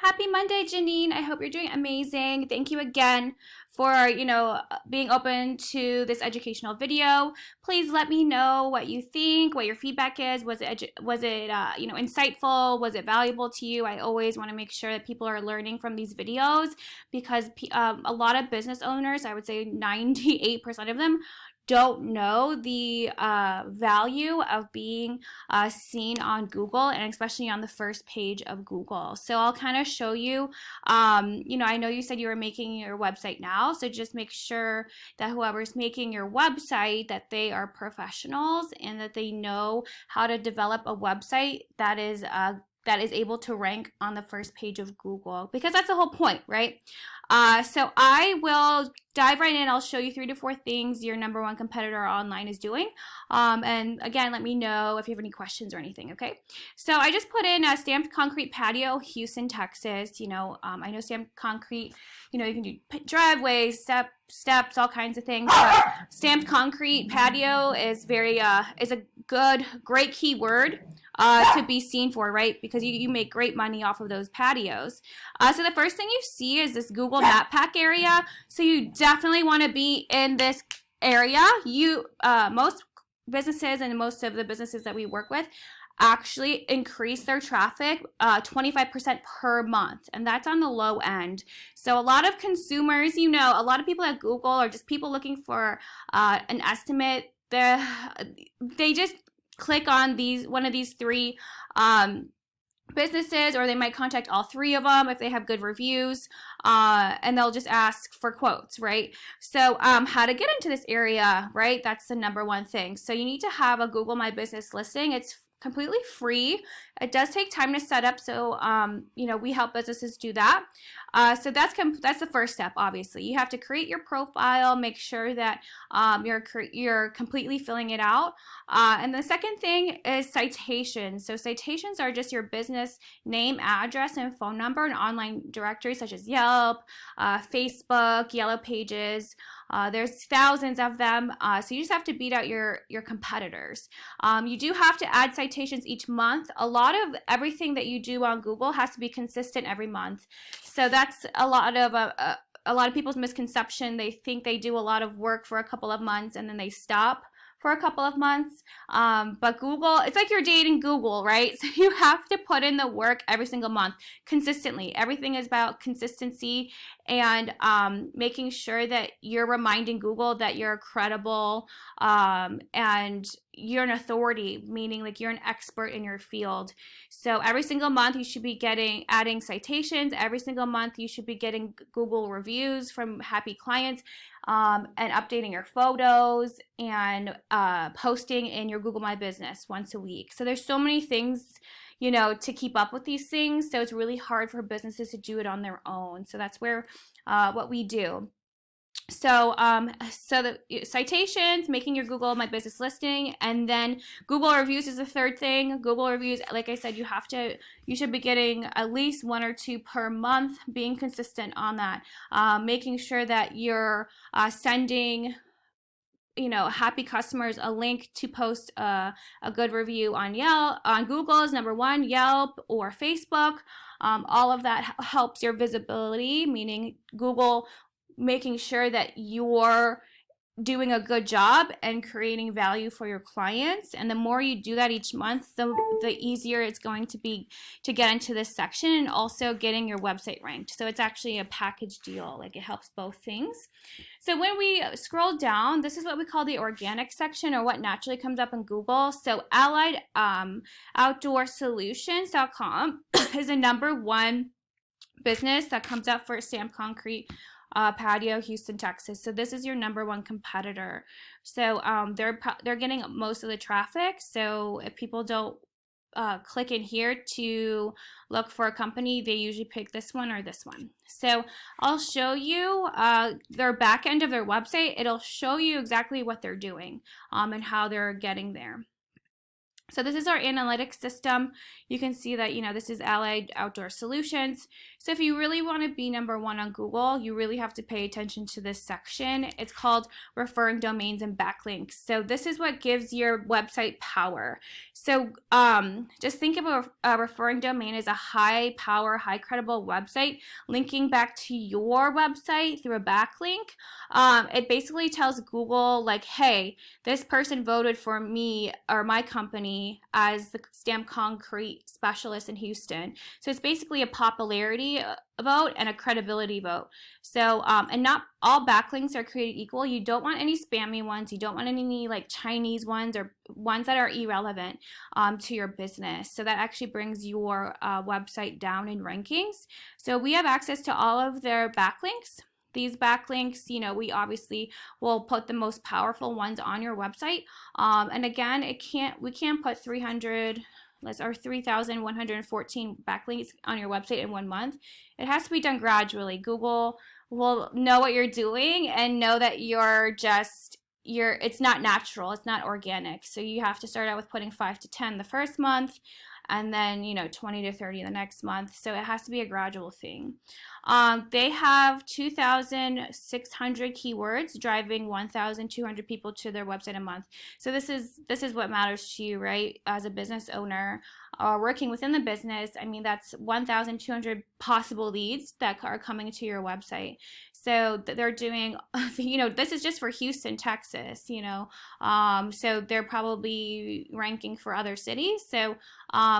Happy Monday, Janine. I hope you're doing amazing. Thank you again for, being open to this educational video. Please let me know what you think, what your feedback is. Was it insightful? Was it valuable to you? I always want to make sure that people are learning from these videos because a lot of business owners, I would say 98% of them, don't know the value of being seen on Google, and especially on the first page of Google. So I'll kind of show you, I know you said you were making your website now, so just make sure that whoever's making your website, that they are professionals and that they know how to develop a website that is able to rank on the first page of Google, because that's the whole point, right? So I will dive right in. I'll show you 3 to 4 things your number one competitor online is doing. And again, let me know if you have any questions or anything, okay? So I just put in a stamped concrete patio, Houston, Texas. I know stamped concrete, you can do driveways, steps, all kinds of things. But stamped concrete patio is is a great keyword to be seen for, right? Because you make great money off of those patios. So the first thing you see is this Google Map Pack area. So you definitely want to be in this area. Most businesses and most of the businesses that we work with actually increase their traffic 25% per month, and that's on the low end. So a lot of consumers, a lot of people at Google, or just people looking for an estimate, they just click on one of these 3 businesses, or they might contact all 3 of them if they have good reviews, and they'll just ask for quotes, right? So how to get into this area, right? That's the number one thing. So you need to have a Google My Business listing. It's completely free. It does take time to set up, so we help businesses do that. So that's the first step. Obviously, you have to create your profile, make sure that you're completely filling it out. And the second thing is citations. So citations are just your business name, address, and phone number in online directories such as Yelp, Facebook, Yellow Pages. There's thousands of them, so you just have to beat out your competitors. You do have to add citations each month. A lot of everything that you do on Google has to be consistent every month. So that's a lot of people's misconception. They think they do a lot of work for a couple of months and then they stop for a couple of months. But Google, it's like you're dating Google, right? So you have to put in the work every single month consistently. Everything is about consistency and making sure that you're reminding Google that you're credible and you're an authority, meaning like you're an expert in your field. So every single month you should be adding citations. Every single month you should be getting Google reviews from happy clients, and updating your photos and posting in your Google My Business once a week. So there's so many things, to keep up with these things. So it's really hard for businesses to do it on their own. So that's where what we do. So the citations, making your Google My Business listing, and then Google reviews is the third thing. Google reviews, like I said, you should be getting at least 1 or 2 per month, being consistent on that, making sure that you're sending happy customers a link to post a good review on Google is number 1, Yelp or Facebook. All of that helps your visibility, meaning Google making sure that you're doing a good job and creating value for your clients. And the more you do that each month, the easier it's going to be to get into this section, and also getting your website ranked. So it's actually a package deal, like it helps both things. So when we scroll down, this is what we call the organic section, or what naturally comes up in Google. So Allied Outdoor Solutions.com is the number 1 business that comes up for stamped concrete patio, Houston, Texas. So this is your number 1 competitor. So they're getting most of the traffic. So if people don't click in here to look for a company, they usually pick this one or this one. So I'll show you their back end of their website. It'll show you exactly what they're doing and how they're getting there. So this is our analytics system. You can see that, this is Allied Outdoor Solutions. So if you really want to be number one on Google, you really have to pay attention to this section. It's called referring domains and backlinks. So this is what gives your website power. So just think of a referring domain as a high power, high credible website linking back to your website through a backlink. It basically tells Google like, hey, this person voted for me or my company as the stamped concrete specialist in Houston. So it's basically a popularity vote and a credibility vote. So, and not all backlinks are created equal. You don't want any spammy ones. You don't want any like Chinese ones or ones that are irrelevant to your business. So that actually brings your website down in rankings. So we have access to all of their backlinks. These backlinks, we obviously will put the most powerful ones on your website. And again, we can't put 3,114 backlinks on your website in 1 month. It has to be done gradually. Google will know what you're doing and know that it's not natural, it's not organic. So you have to start out with putting 5 to 10 the first month, and then 20 to 30 the next month. So it has to be a gradual thing. They have 2,600 keywords driving 1,200 people to their website a month. So this is what matters to you, right? As a business owner, working within the business, I mean, that's 1,200 possible leads that are coming to your website. So they're doing, this is just for Houston, Texas, so they're probably ranking for other cities. So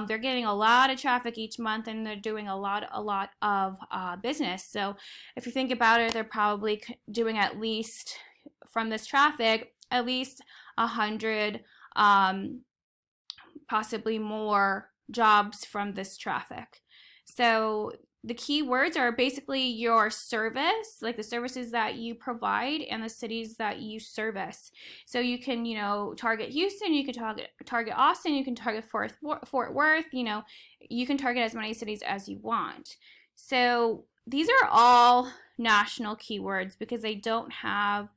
they're getting a lot of traffic each month, and they're doing a lot of business. So if you think about it, they're probably doing at least, from this traffic, at least 100, possibly more jobs from this traffic. So the keywords are basically your service, like the services that you provide and the cities that you service. So you can, target Houston, you can target Austin, you can target Fort Worth, you can target as many cities as you want. So these are all national keywords because they don't have,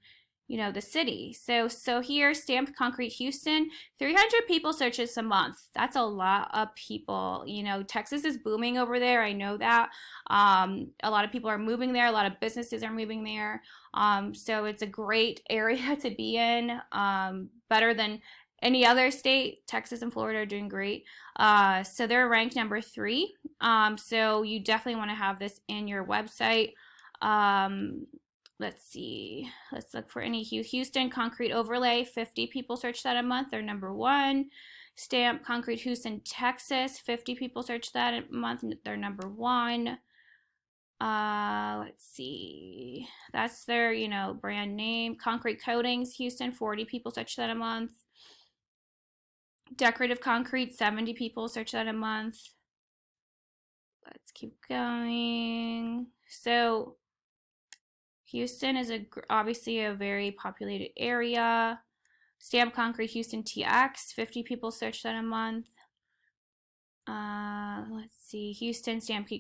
the city. So here, stamped concrete Houston, 300 people search this a month. That's a lot of people. Texas is booming over there. I know that. A lot of people are moving there. A lot of businesses are moving there. So it's a great area to be in. Better than any other state. Texas and Florida are doing great. So they're ranked number 3. So you definitely want to have this in your website. Let's see. Let's look for any Houston concrete overlay. 50 people search that a month. They're number 1. Stamp concrete Houston, Texas. 50 people search that a month. They're number 1. Let's see. That's their, brand name. Concrete coatings Houston. 40 people search that a month. Decorative concrete. 70 people search that a month. Let's keep going. So Houston is obviously a very populated area. Stamp concrete Houston TX, 50 people search that a month. Let's see, Houston stamped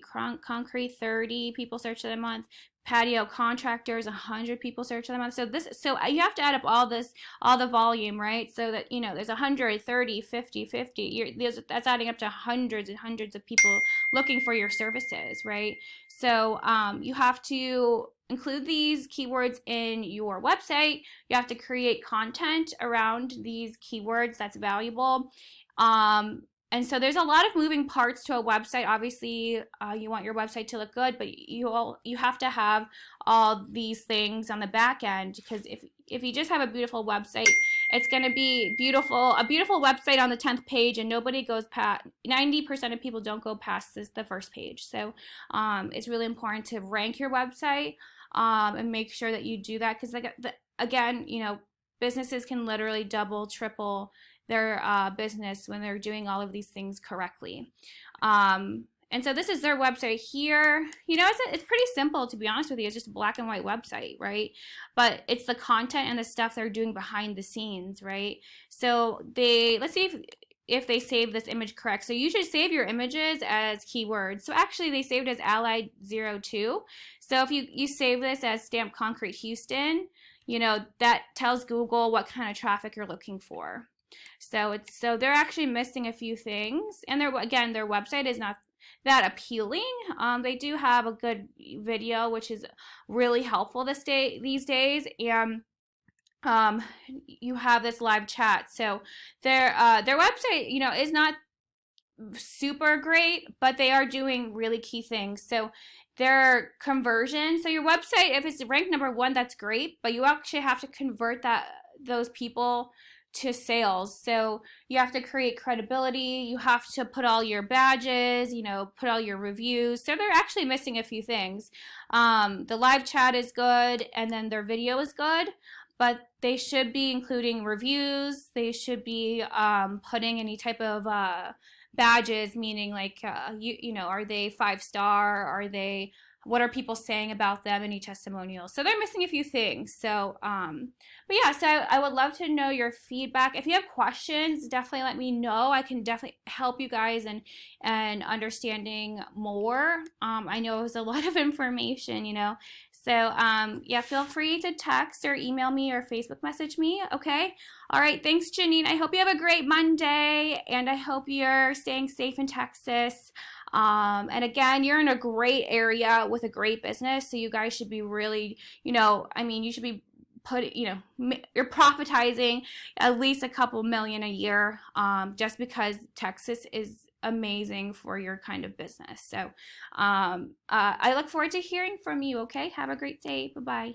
concrete, 30 people search that a month. Patio contractors, 100 people search that a month. So you have to add up all the volume, right? So that there's 100, 30, 50, 50. That's adding up to hundreds and hundreds of people looking for your services, right? So you have to include these keywords in your website. You have to create content around these keywords that's valuable. And so there's a lot of moving parts to a website. Obviously, you want your website to look good, but you have to have all these things on the back end, because if you just have a beautiful website, it's going to be beautiful, a beautiful website on the 10th page, and nobody goes past, 90% of people don't go past the first page. So it's really important to rank your website and make sure that you do that, because again, businesses can literally double, triple their business when they're doing all of these things correctly. And so this is their website here. It's pretty simple, to be honest with you. It's just a black and white website, right? But it's the content and the stuff they're doing behind the scenes, right? So let's see if they save this image correct. So you should save your images as keywords. So actually they saved as Allied 02. So if you save this as Stamped Concrete Houston, that tells Google what kind of traffic you're looking for. So they're actually missing a few things, and their website is not that appealing. They do have a good video, which is really helpful these days, and you have this live chat. So their website, is not super great, but they are doing really key things. So their conversion, so your website, if it's ranked number one, that's great, but you actually have to convert those people to sales. So you have to create credibility, you have to put all your badges, put all your reviews. So they're actually missing a few things. The live chat is good, and then their video is good, but they should be including reviews. They should be putting any type of badges, meaning like are they 5-star, what are people saying about them, any testimonials. So they're missing a few things. So but yeah, so I would love to know your feedback. If you have questions, definitely let me know. I can definitely help you guys and understanding more. I know it was a lot of information. So yeah, feel free to text or email me or Facebook message me. Okay. All right. Thanks, Janine. I hope you have a great Monday, and I hope you're staying safe in Texas. And again, you're in a great area with a great business, so you guys should be really, you should be you're profitizing at least a couple million a year, just because Texas is amazing for your kind of business. So I look forward to hearing from you. Okay. Have a great day. Bye-bye.